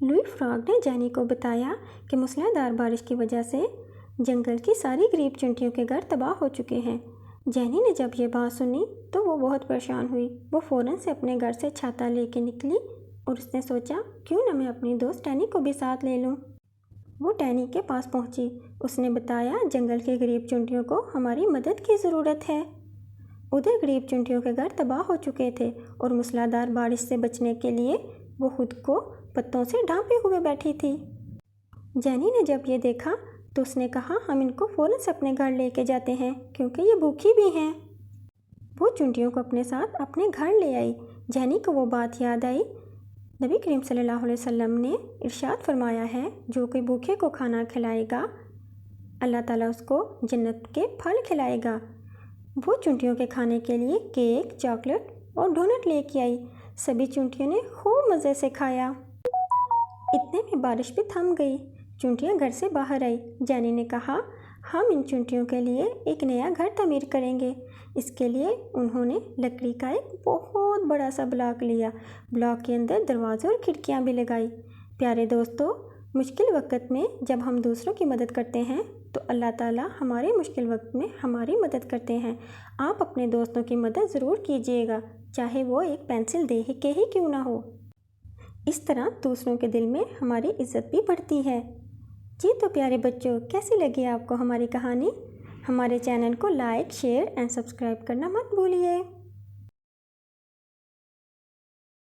لوئی فراگ نے جینی کو بتایا کہ موسلادھار بارش کی وجہ سے جنگل کی ساری غریب چنٹیوں کے گھر تباہ ہو چکے ہیں۔ جینی نے جب یہ بات سنی تو وہ بہت پریشان ہوئی۔ وہ فوراً سے اپنے گھر سے چھاتا لے کے نکلی اور اس نے سوچا کیوں نہ میں اپنی دوست ٹینی کو بھی ساتھ لے لوں۔ وہ ٹینی کے پاس پہنچی۔ اس نے بتایا جنگل کے غریب چنٹیوں کو ہماری مدد کی ضرورت ہے۔ ادھر غریب چنٹیوں کے گھر تباہ ہو چکے تھے اور موسلادھار بارش سے بچنے کے لیے وہ خود کو پتوں سے ڈھانپے ہوئے بیٹھی تھی۔ جینی نے جب یہ دیکھا تو اس نے کہا ہم ان کو فوراً سے اپنے گھر لے کے جاتے ہیں کیونکہ یہ بھوکھی بھی ہیں۔ وہ چنٹیوں کو اپنے ساتھ اپنے گھر لے آئی۔ جینی کو وہ بات یاد آئی، نبی کریم صلی اللہ علیہ وسلم نے ارشاد فرمایا ہے جو کوئی بھوکے کو کھانا کھلائے گا اللہ تعالیٰ اس کو جنت کے پھل کھلائے گا۔ وہ چنٹیوں کے کھانے کے لیے کیک، چاکلیٹ اور ڈونٹ لے کے آئی۔ سبھی چنٹیوں نے خوب مزے سے کھایا۔ اتنے میں بارش بھی تھم گئی۔ چنٹیاں گھر سے باہر آئی۔ جینی نے کہا ہم ان چنٹیوں کے لیے ایک نیا گھر تعمیر کریں گے۔ اس کے لیے انہوں نے لکڑی کا ایک بہت بڑا سا بلاک لیا۔ بلاک کے اندر دروازے اور کھڑکیاں بھی لگائی۔ پیارے دوستو، مشکل وقت میں جب ہم دوسروں کی مدد کرتے ہیں تو اللہ تعالیٰ ہمارے مشکل وقت میں ہماری مدد کرتے ہیں۔ آپ اپنے دوستوں کی مدد ضرور کیجیے گا، چاہے وہ ایک پینسل دے کے ہی کیوں نہ ہو۔ اس طرح دوسروں کے دل میں ہماری عزت بھی بڑھتی ہے۔ جی تو پیارے بچوں، کیسی لگی آپ کو ہماری کہانی؟ ہمارے چینل کو لائک، شیئر اینڈ سبسکرائب کرنا مت بھولیے۔